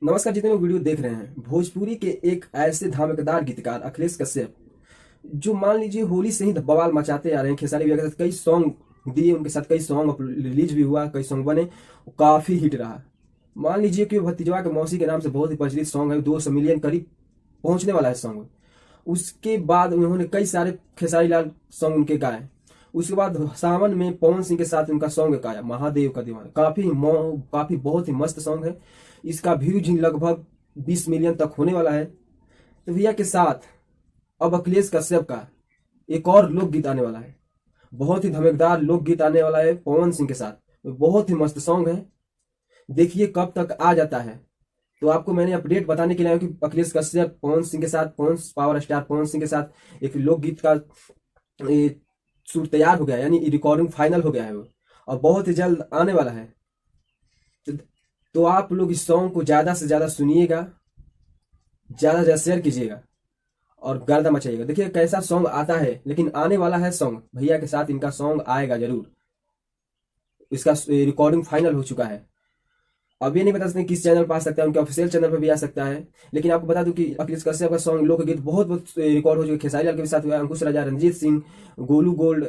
नमस्कार, जितने लोग वीडियो देख रहे हैं, भोजपुरी के एक ऐसे धमाकेदार गीतकार अखिलेश कश्यप, जो मान लीजिए होली से ही बवाल मचाते आ रहे हैं। खेसारी भैया के साथ कई सॉन्ग दिए, उनके साथ कई सॉन्ग रिलीज भी हुआ, कई सॉन्ग बने, वो काफी हिट रहा। मान लीजिए कि भतीजवा के मौसी के नाम से बहुत ही प्रचलित सॉन्ग है, 200 मिलियन करीब पहुंचने वाला है सॉन्ग। उसके बाद उन्होंने कई सारे खेसारी लाल सॉन्ग उनके गाए। उसके बाद सावन में पवन सिंह के साथ उनका सॉन्ग गाया, महादेव का दीवाना, काफी बहुत ही मस्त सॉन्ग है। इसका व्यूज लगभग 20 मिलियन तक होने वाला है। तो भैया के साथ अब अखिलेश कश्यप का एक और लोकगीत आने वाला है, बहुत ही धमाकेदार लोकगीत आने वाला है पवन सिंह के साथ। बहुत ही मस्त सॉन्ग है, देखिए कब तक आ जाता है। तो आपको मैंने अपडेट बताने के लिए आया कि अखिलेश कश्यप पवन सिंह के साथ, पवन पावर स्टार पवन सिंह के साथ एक लोकगीत का शूट तैयार हो गया, यानी रिकॉर्डिंग फाइनल हो गया है वो, और बहुत ही जल्द आने वाला है। तो, तो आप लोग इस सॉन्ग को ज्यादा से ज्यादा सुनिएगा, ज्यादा से ज्यादा शेयर कीजिएगा और गर्दा मचाइएगा। देखिए कैसा सॉन्ग आता है, लेकिन आने वाला है सॉन्ग, भैया के साथ इनका सॉन्ग आएगा जरूर। इसका रिकॉर्डिंग फाइनल हो चुका है। अब ये नहीं बता सकते किस चैनल पर आ सकता है, उनके ऑफिशियल चैनल पर भी आ सकता है। लेकिन आपको बता दूं कि अखिलेश कश्यप का सॉन्ग लोकगीत बहुत बहुत रिकॉर्ड हो चुके, खेसारी लाल के साथ हुआ, अंकुश राजा, रंजीत सिंह, गोलू गोल्ड,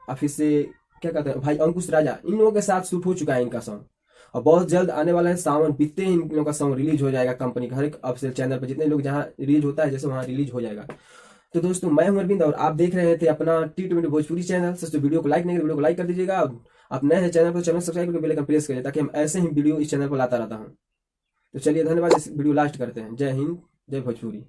और फिर से क्या कहते हैं भाई अंकुश राजा, इन लोगों के साथ शूट हो चुका है इनका सॉन्ग। और बहुत जल्द आने वाला है, सावन बीतते ही इन लोगों का सॉन्ग रिलीज हो जाएगा कंपनी का हर एक ऑफिशियल चैनल पर, जितने लोग जहाँ रिलीज होता है जैसे वहाँ रिलीज हो जाएगा। तो दोस्तों, मैं हूं अरविंद और आप देख रहे थे अपना T20 भोजपुरी चैनल। तो वीडियो को लाइक नहीं, वीडियो को लाइक कर दीजिएगा। आप नए हैं चैनल पर, चैनल सब्सक्राइब करके बेल आइकन प्रेस करिए, ताकि हम ऐसे ही वीडियो इस चैनल पर लाता रहता हूं। तो चलिए धन्यवाद, इस वीडियो लास्ट करते हैं। जय हिंद, जय भोजपुरी।